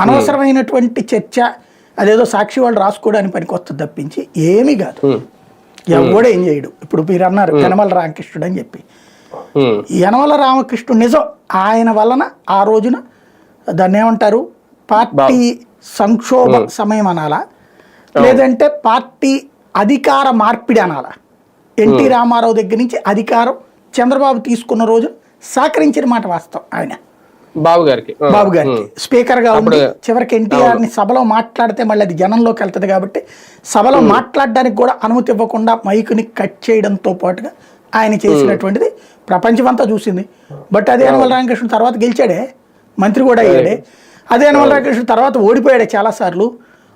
అనవసరమైనటువంటి చర్చ, అదేదో సాక్షి వాళ్ళు రాసుకోవడానికి పనికొస్తుంది తప్పించి ఏమీ కాదు. ఎవడో ఏం చేయడు. ఇప్పుడు మీరు అన్నారు యనమల రామకృష్ణుడు అని చెప్పి, యనమల రామకృష్ణుడు నిజం, ఆయన వలన ఆ రోజున దాన్ని ఏమంటారు, పార్టీ సంక్షోభ సమయం అనాలా, లేదంటే పార్టీ అధికార మార్పిడి అనాలా. ఎన్టీ రామారావు దగ్గర నుంచి అధికారం చంద్రబాబు తీసుకున్న రోజు సహకరించిన మాట వాస్తవం. ఆయన బాబు గారికి స్పీకర్ గా ఉండి చివరికి ఎన్టీఆర్ ని సభలో మాట్లాడితే మళ్ళీ అది జనంలోకి వెళ్తుంది కాబట్టి సభలో మాట్లాడడానికి కూడా అనుమతి ఇవ్వకుండా మైకుని కట్ చేయడంతో పాటుగా ఆయన చేసినటువంటిది ప్రపంచమంతా చూసింది. బట్ అదే యనమల రామకృష్ణ తర్వాత గెలిచాడే, మంత్రి కూడా అయ్యాడే. అదే యనమల రామకృష్ణ తర్వాత ఓడిపోయాడే చాలా సార్లు,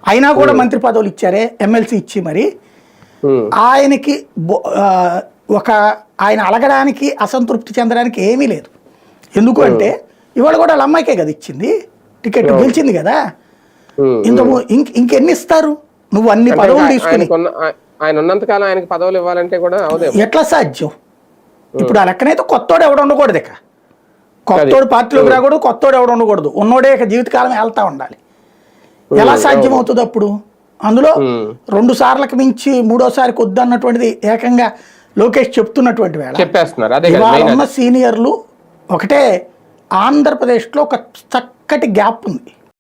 అయినా కూడా మంత్రి పదవులు ఇచ్చారే, ఎమ్మెల్సీ ఇచ్చి. మరి ఆయనకి ఆయన అలగడానికి అసంతృప్తి చెందడానికి ఏమీ లేదు. ఎందుకు అంటే ఇవాళ కూడా వాళ్ళ అమ్మాయికే కదా ఇచ్చింది టికెట్, గెలిచింది కదా. ఇంకెన్ని ఇస్తారు నువ్వు అన్ని పదవులు తీసుకుని? ఆయన ఉన్నంతకాలం ఆయనకి పదవులు ఇవ్వాలంటే కూడా ఎట్లా సాధ్యం? ఇప్పుడు ఆ లెక్కనైతే కొత్తోడు ఎవడు ఉండకూడదు, ఇక కొత్తోడు పార్టీలోకి రాకూడదు, కొత్తోడు ఎవడు ఉండకూడదు, ఉన్నోడే ఇక జీవితకాలం వెళ్తా ఉండాలి. ఎలా సాధ్యం అవుతుంది అప్పుడు? అందులో 2 సార్లకు మించి 3వ సారికి వద్దన్నటువంటిది ఏకంగా లోకేష్ చెప్తున్నటువంటి వేళ ఇవాళ ఉన్న సీనియర్లు ఒకటే, ఆంధ్రప్రదేశ్లో ఒక చక్కటి గ్యాప్ ఉంది.